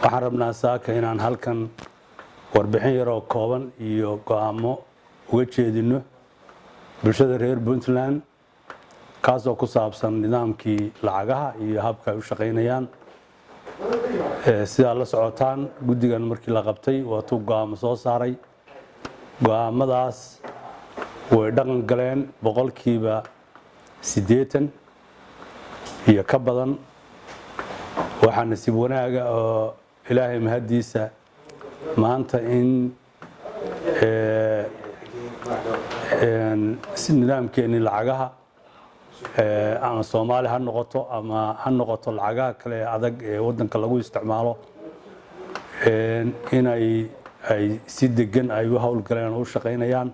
waxaan rabnaa saaka inaan halkan warbixin yaroo kooban iyo go'aamo uga jeedino bulshada reer Puntland kaasoo ku saabsan nidaamkii lacagaha iyo habka ay u shaqeynayaan sida la socotaan guddigan markii la qabtay waa tuu go'aamo soo saaray go'aamadaas way dhaqan galeen boqolkiiba 80 iyo ka badan waxaa nasiib wanaaga oo ilaahay mahadiisa maanta in nidaamkeeni lacagaha ama Soomaali ha noqoto ama ha noqoto lacagaha kale adag ee wadanka lagu isticmaalo inay si degan ay u hawlgaleen oo u shaqeynayaan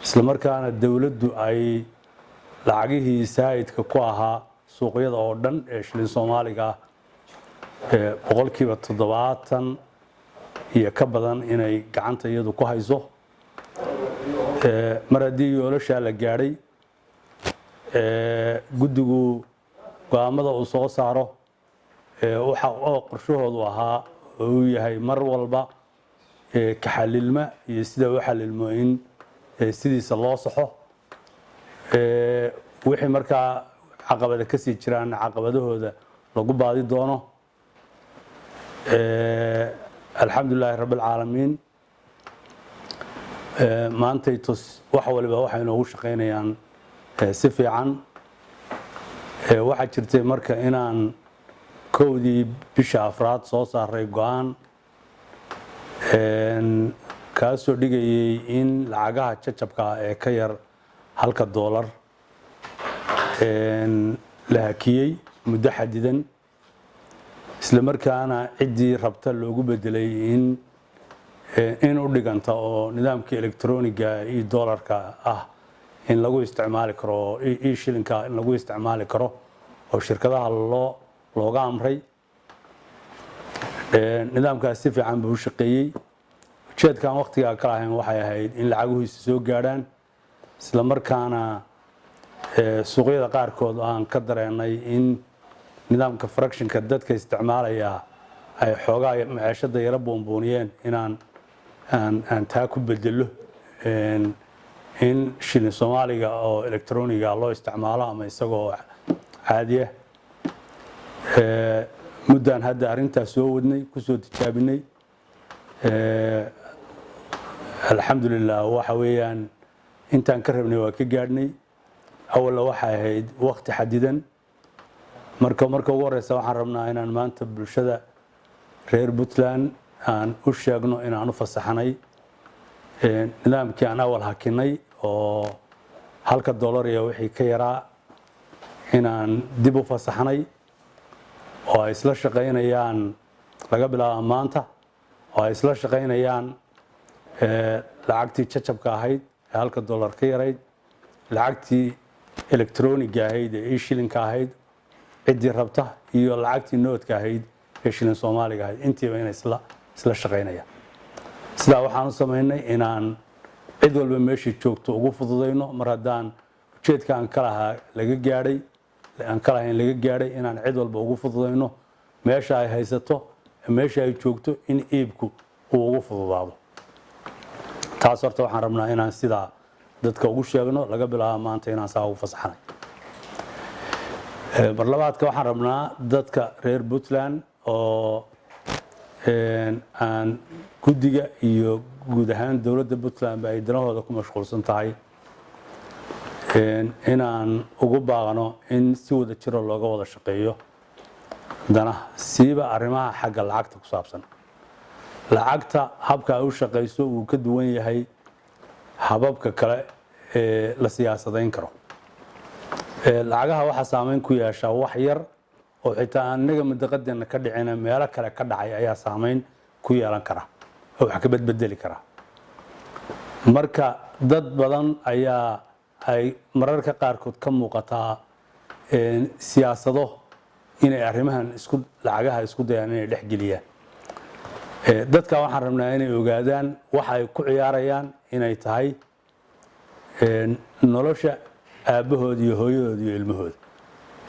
isla markaana dawladdu ay lacagihii saayidka ku ahaa suuqyada oo dhan ee shilin Soomaaliga boqolkiiba 70 iyo ka badan inay gacanta iyadu ku hayso mar haddii yoolasha la gaadhay guddigu go'aamada uu soo saaro waxa oo qorshahoodu ahaa uu yahay mar walba ka xalilma iyo sida uu xalilmo in sidiisa loo saxo wixii markaa caqabada ka sii jiraan caqabadahooda lagu baadi doono alxamdulilaahi rabbil caalamiin maantay tus wax waliba waxay noogu shaqeynayaan si fiican waxa jirtay marka inaan koodii bisha afraad soo saaray go'aan kaasoo dhigayay in lacagaha jajabka ee ka yar $1 la hakiyay muddo xadidan isla markaana ciddii rabta loogu bedelay in u dhiganta oo nidaamka elektarooniga iyo dollarka ah in lagu isticmaali karo shilinka in lagu isticmaali karo oo shirkadaha looga amray nidaamkaas si fiican buu u shaqeeyay ujeedkan waqtiga ka ahayn waxay ahayd in lacaguhiisa soo gaadhaan isla markaana suuqyada qaarkood aan ka dareenay in nidaamka fractionka dadka isticmaalaya ay xoogaa maciishada yara boonbooniyeen inaan taa ku bedelo in shilin Soomaaliga oo elektarooniga loo isticmaalo ama isagoo caadiya muddan hadda arintaas soo wadnay ku soo tijaabinay alxamdulillah waxa weeyaan intaan ka rabnay waa ka gaadhnay awal waxa ahayd waqti xadidan marka ugu horeysa waxaan rabnaa inaan maanta bulshada reer Puntland aan u sheegno inaan u fasaxnay nidaamkii aan awal hakinay oo $1 iyo wixii ka yaraa inaan dib u fasaxnay oo ay isla shaqeynayaan laga bilaabo maanta oo ay isla shaqeynayaan lacagtii jajabka ahayd ee $1 ka yarayd lacagtii elektarooniga ahayd ee shilinka ahayd ciddii rabta iyo lacagtii noodka ahayd ee shilin Soomaaliga ahayd intiiba inay isla shaqeynayaan sidaa waxaan u sameynay inaan cid walba meeshii joogto ugu fududeyno mar haddaan ujeedka aan ka lahayn laga gaadhay inaan cid walba ugu fududeyno meesha ay haysato meesha ay joogto in iibku uu ugu fududaado taas horta waxaan rabnaa inaan sidaa dadka ugu sheegno laga bilaabo maanta inaan saa ugu fasaxnay barlabaadka waxaan rabnaa dadka reer Puntland oo aan guddiga iyo guud ahaan dawladda Puntland ay danahooda ku mashquulsan tahay inaan ugu baaqno in si wada jiro looga wada shaqeeyo danaha siiba arrimaha xagga lacagta ku saabsan lacagta habka ay u shaqeyso uu ka duwan yahay hababka kale ee la siyaasadayn karo lacagaha waxa saameyn ku yeesha wax yar oo xitaa anaga madaqadeena ka dhicina meelo kale ka dhacay ayaa saameyn ku yeelan kara oo wax ka bedeli kara marka dad badan ayaa ay mararka qaarkood ka muuqataa siyaasado inay arrimahan lacagaha isku dayaan inay dhex geliyaan dadka waxaan rabnaa inay ogaadaan waxa ay ku ciyaarayaan inay tahay nolosha aabahood iyo hooyadood iyo ilmahooda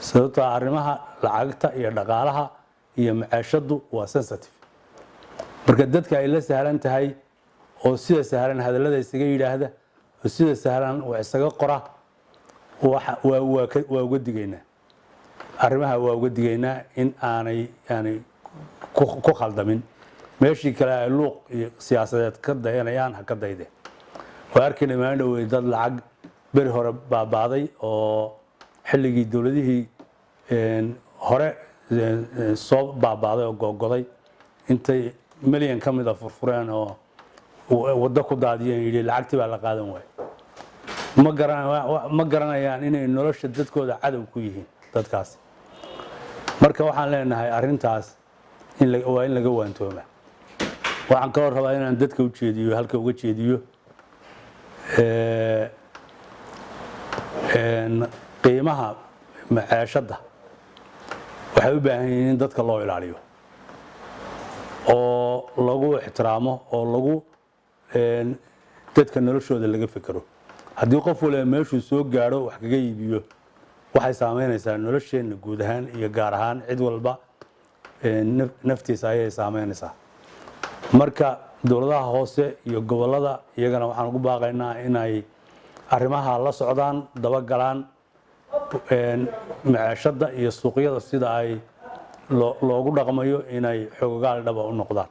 sababtoo arrimaha lacagta iyo dhaqaalaha iyo macaashadu waa sensitive marka dadka ay la sahlan tahay oo sida sahlan hadallada isaga yiraahda oo sida sahlan wax isaga qora waa uga digaynaa arrimaha waa uga digaynaa in aanay ku khaldamin meeshii kale ay luuq iyo siyaasadeed ka dayanayaan ha ka dayde waa arkayna maalin dhow dad lacag beri hore baabaaday oo xilligii dowladihii hore soo baabaaday oo gogoday intay milyan ka mid ah furfureen oo waddo ku daadiyeen yidhi lacagtii baa la qaadan waayay ma garanayaan inay nolosha dadkooda cadow ku yihiin dadkaas marka waxaan leenahay arrintaas waa in laga waantooma waxaan kaloo rabaa inaan dadka u jeediyo halka uga jeediyo qiimaha macaashada waxay u baahan yihiin in dadka loo ilaaliyo oo lagu ixtiraamo oo lagu dadka noloshooda laga fikiro haddii qof waliba meeshuu soo gaadho wax kaga iibiyo waxay saameynaysaa nolosheenna guud ahaan iyo gaar ahaan cid walba naftiisa ayay saameynaysaa marka dowladaha hoose iyo gobolada iyagana waxaan ugu baaqaynaa inay arrimaha la socdaan daba galaan macaashada iyo suuqyada sida ay loogu dhaqmayo inay xogogaal dhaba u noqdaan